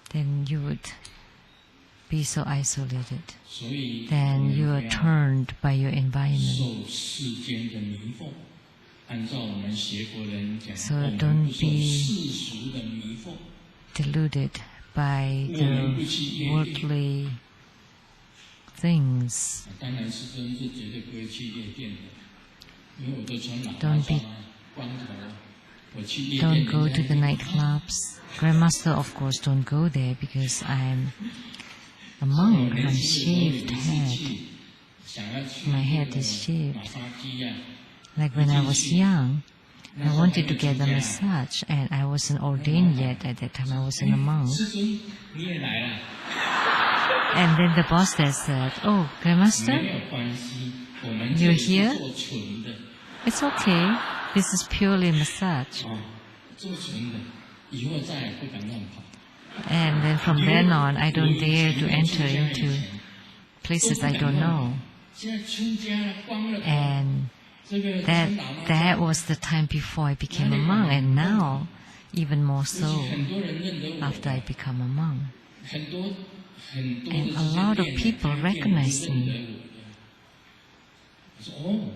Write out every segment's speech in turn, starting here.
then you would be so isolated. Then you are turned by your environment. So don't be deluded by the worldly things. Don't go to the nightclubs. Grandmaster, of course, don't go there because I'm a monk. I'm shaved head. My head is shaved. Like when I was young, I wanted to get a massage, and I wasn't ordained yet at that time. I wasn't a monk. And then the boss there said, "Oh, Grandmaster, you're here? It's okay. This is purely massage." And then from then on, I don't dare to enter into places I don't know. And that was the time before I became a monk, and now even more so after I become a monk. And a lot of people recognize me.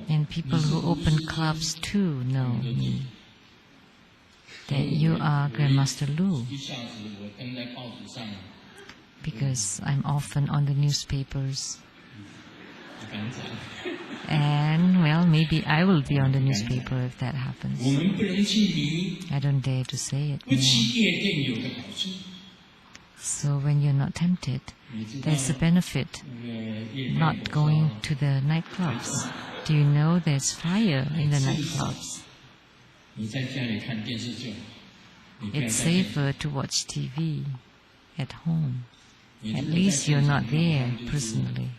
And people who open clubs too know me. That you are Grandmaster Lu. Because I'm often on the newspapers. And, well, maybe I will be on the newspaper if that happens. I don't dare to say it more. So when you're not tempted, there's a benefit not going to the nightclubs. Do you know there's fire in the nightclubs? It's safer to watch TV at home. At least you're not there personally.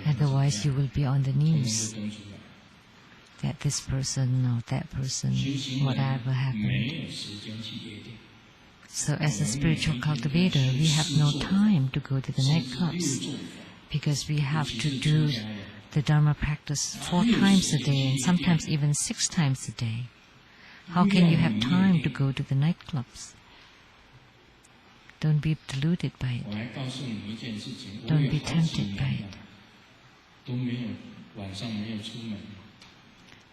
Otherwise you will be on the news that this person or that person, whatever happened. So as a spiritual cultivator, we have no time to go to the nightclubs because we have to do the Dharma practice 4 times a day and sometimes even 6 times a day. How can you have time to go to the nightclubs? Don't be deluded by it. Don't be tempted by it.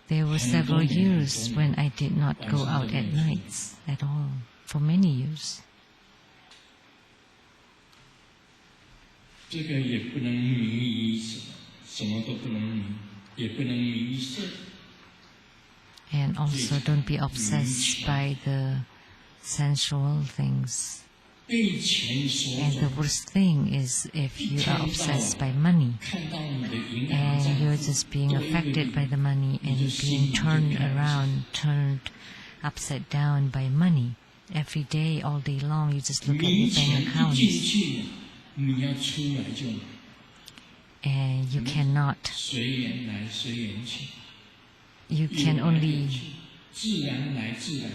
There were several years when I did not go out at nights at all, for many years. And also don't be obsessed by the sensual things. And the worst thing is if you are obsessed by money and you're just being affected by the money and being turned around, turned upside down by money. Every day, all day long, you just look at your bank accounts. And you cannot, you can only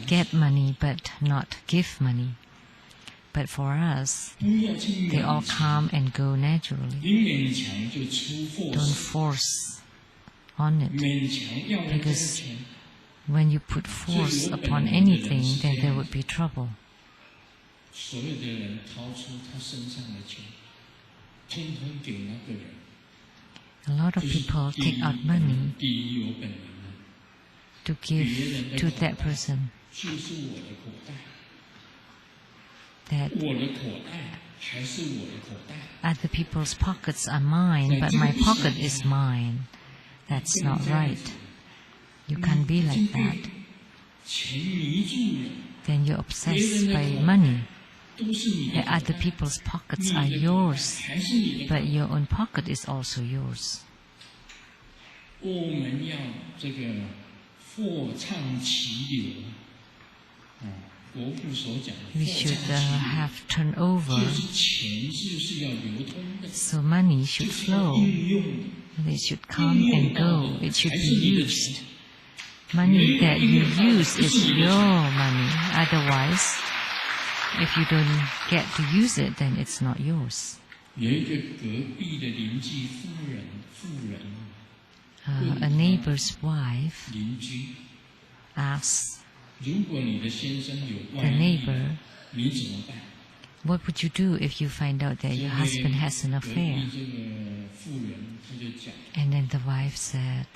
get money but not give money. But for us, they all come and go naturally. Don't force on it, because when you put force upon anything, then there would be trouble. A lot of people take out money to give to that person. That other people's pockets are mine, but my pocket is mine. That's not right. You can't be like that. Then you're obsessed by money. That other people's pockets are yours, but your own pocket is also yours. We should have turnover. So money should flow. It should come and go. It should be used. Money that you use is your money. Otherwise, if you don't get to use it, then it's not yours. A neighbor's wife asks the neighbor, what would you do if you find out that your husband has an affair? And then the wife said,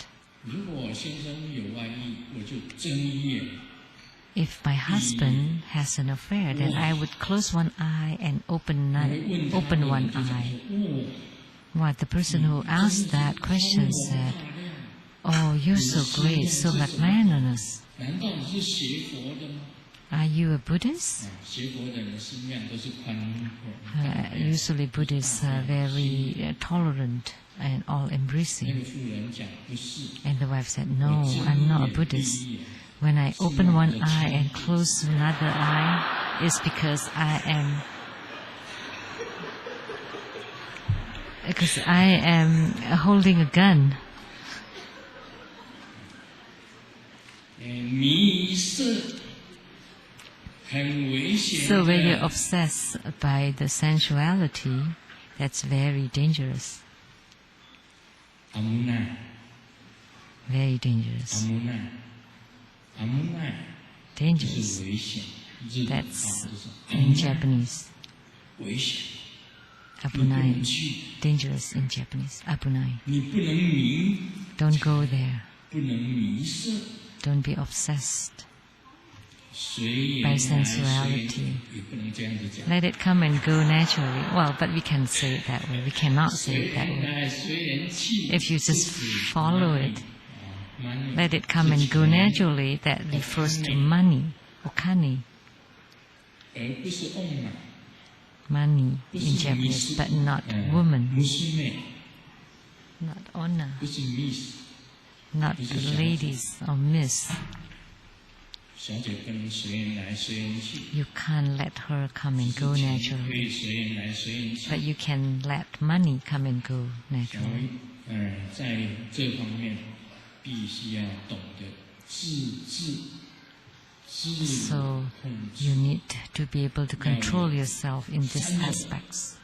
if my husband has an affair, then I would close one eye and open one eye. What the person who asked that question said, oh, you're so great, so magnanimous. Are you a Buddhist? Usually Buddhists are very tolerant and all-embracing. And the wife said, no, I'm not a Buddhist. When I open one eye and close another eye, it's because I am holding a gun. So when you're obsessed by the sensuality, that's very dangerous. Very dangerous. Dangerous. That's in Japanese. Abunai. Dangerous in Japanese. Abunai. Don't go there. Don't be obsessed by sensuality. Let it come and go naturally. Well, but we can say it that way. We cannot say it that way. If you just follow it, let it come and go naturally, that refers to money, okane. Money in Japanese, but not woman, not honor, not ladies or miss. You can't let her come and go naturally, but you can let money come and go naturally. So you need to be able to control yourself in these aspects.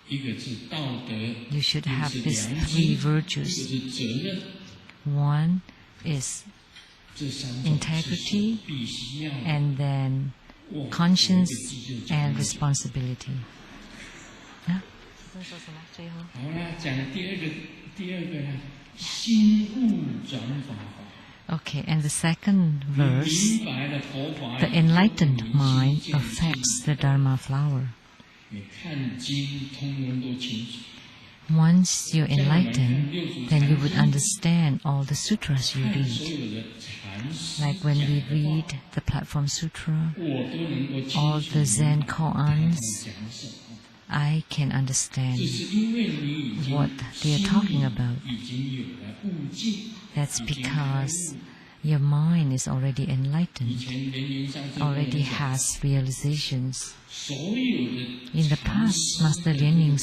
You should have these three virtues. One is integrity, and then conscience and responsibility. Huh? Okay, and the second verse, the enlightened mind affects the Dharma flower. Once you're enlightened, then you would understand all the sutras you read. Like when we read the Platform Sutra, all the Zen koans, I can understand what they are talking about. That's because your mind is already enlightened, already has realizations. In the past, Master Lian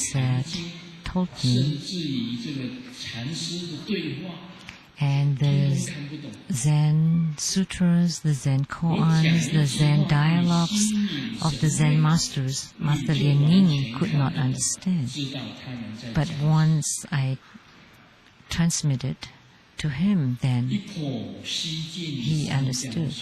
told me, and the Zen sutras, the Zen koans, the Zen dialogues of the Zen masters, Master Lian could not understand. But once I transmitted to him, then he understood.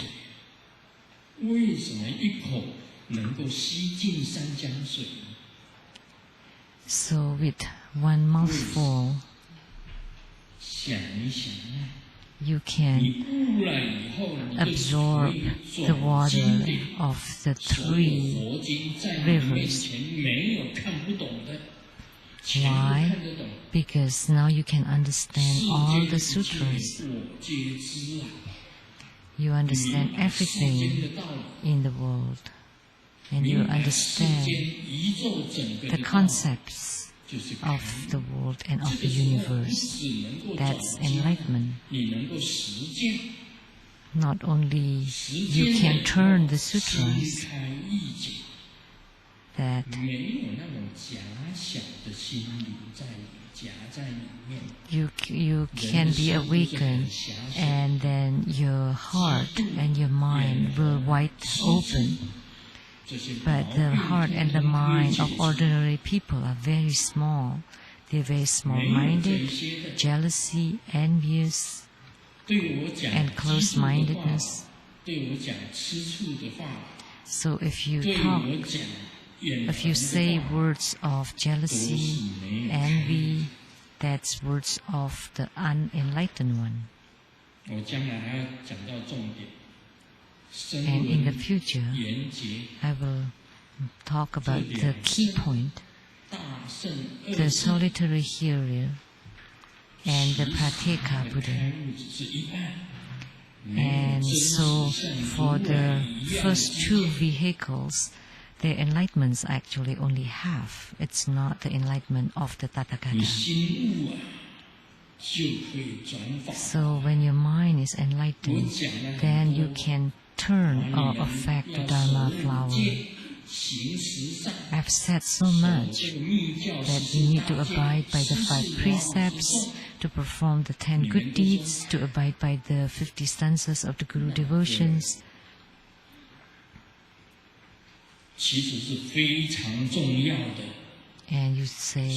So with one mouthful, you can absorb the water of the three rivers. Why? Because now you can understand all the sutras. You understand everything in the world, and you understand the concepts of the world and of the universe. That's enlightenment. Not only you can turn the sutras, that you can be awakened, and then your heart and your mind will wide open. But the heart and the mind of ordinary people are very small. They're very small-minded, jealousy, envious, and close-mindedness. So if you say words of jealousy, envy, that's words of the unenlightened one. And in the future, I will talk about the key point, the solitary hearer and the Patriarch Buddha. And so for the first two vehicles, the enlightenments actually only half. It's not the enlightenment of the Tathagata. So when your mind is enlightened, then you can turn or affect the Dharma flower. I've said so much that we need to abide by the 5 precepts, to perform the 10 good deeds, to abide by the 50 stanzas of the Guru devotions. And you say,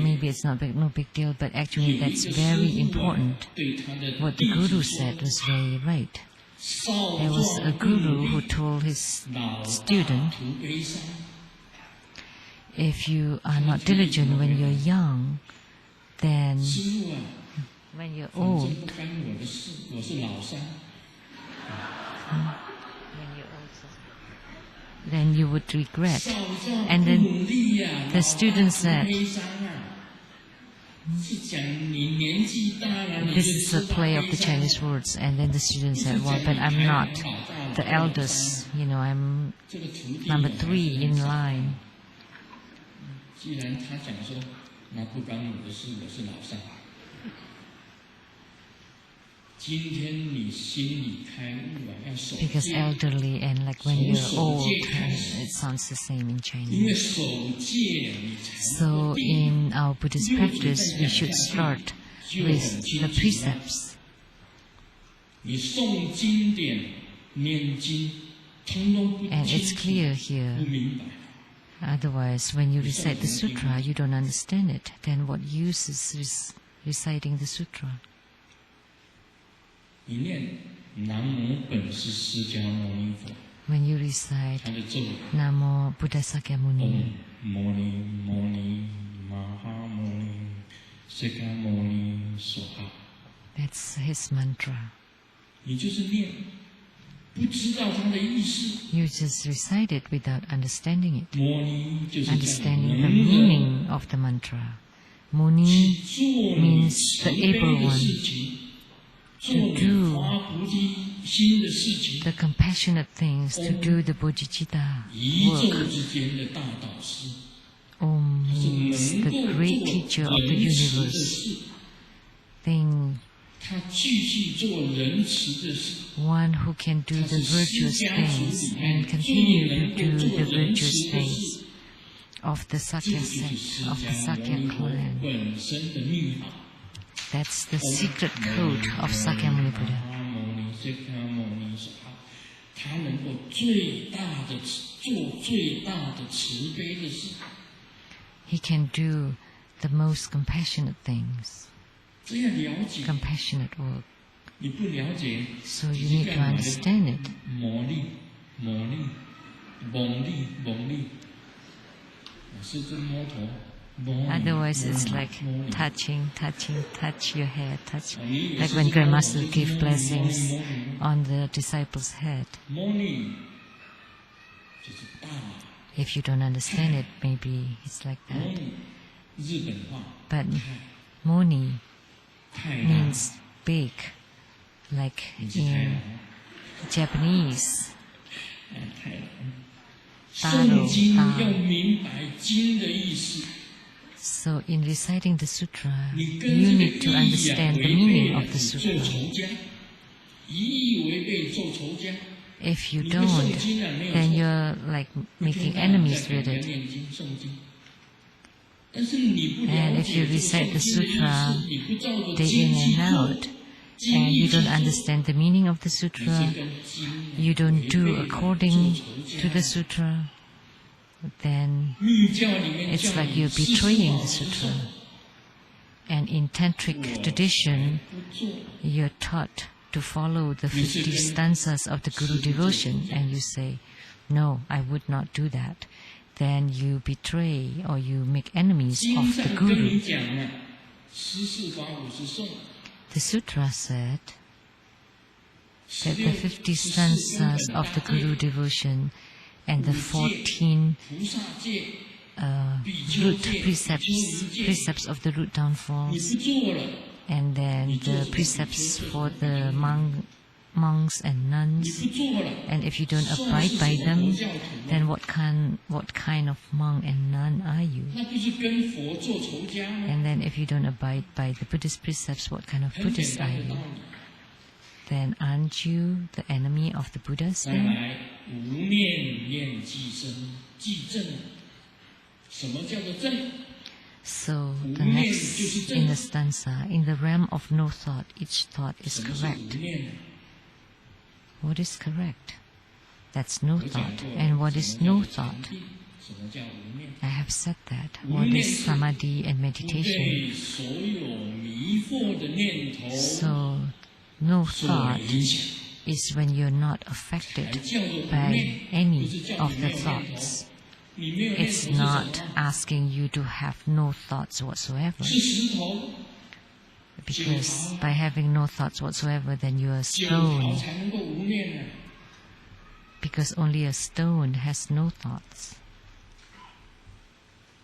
maybe it's not no big deal, but actually that's very important. What the Guru said was very right. There was a guru who told his student, if you are not diligent when you're young, then when you're old, then you would regret. And then the student said, this is a play of the Chinese words. And then the student said, well, but I'm not the eldest, I'm number 3 in line. Because elderly and like when you're old, it sounds the same in Chinese. So in our Buddhist practice, we should start with the precepts. And it's clear here. Otherwise, when you recite the sutra, you don't understand it. Then what use is reciting the sutra? When you recite Namo Buddha Sakyamuni, that's his mantra. You just recite it without understanding it, understanding the meaning of the mantra. Muni means the able one, to do the compassionate things, to do the bodhicitta work. Om means the great teacher of the universe. One who can do the virtuous things and continue to do the virtuous things of the Sakya sect, of the Sakya clan. That's the secret code of Sakyamuni Buddha. He can do the most compassionate things, compassionate work. So you need to understand it. Otherwise it's like touch your head, touch. Like when Grandmaster gave blessings on the disciples' head. If you don't understand it, maybe it's like that. But Moni means big, like in Japanese. Taro, So in reciting the sutra, you need to understand the meaning of the sutra. If you don't, then you're like making enemies with it. And if you recite the sutra day in and out, and you don't understand the meaning of the sutra, you don't do according to the sutra, then it's like you're betraying the sutra. And in tantric tradition, you're taught to follow the 50 stanzas of the Guru devotion, and you say, no, I would not do that, then you betray or you make enemies of the Guru. The Sutra said that the 50 stanzas of the Guru devotion and the 14 root precepts of the root downfalls, and then the precepts for the monks and nuns, and if you don't abide by them, then what kind of monk and nun are you? And then if you don't abide by the Buddhist precepts, what kind of Buddhist are you? Then aren't you the enemy of the Buddhas then? So the next in the stanza, in the realm of no thought, each thought is correct. What is correct? That's no thought. And what is no thought? I have said that. What is samadhi and meditation? So no thought is when you're not affected by any of the thoughts. It's not asking you to have no thoughts whatsoever. Because by having no thoughts whatsoever, then you are a stone. Because only a stone has no thoughts.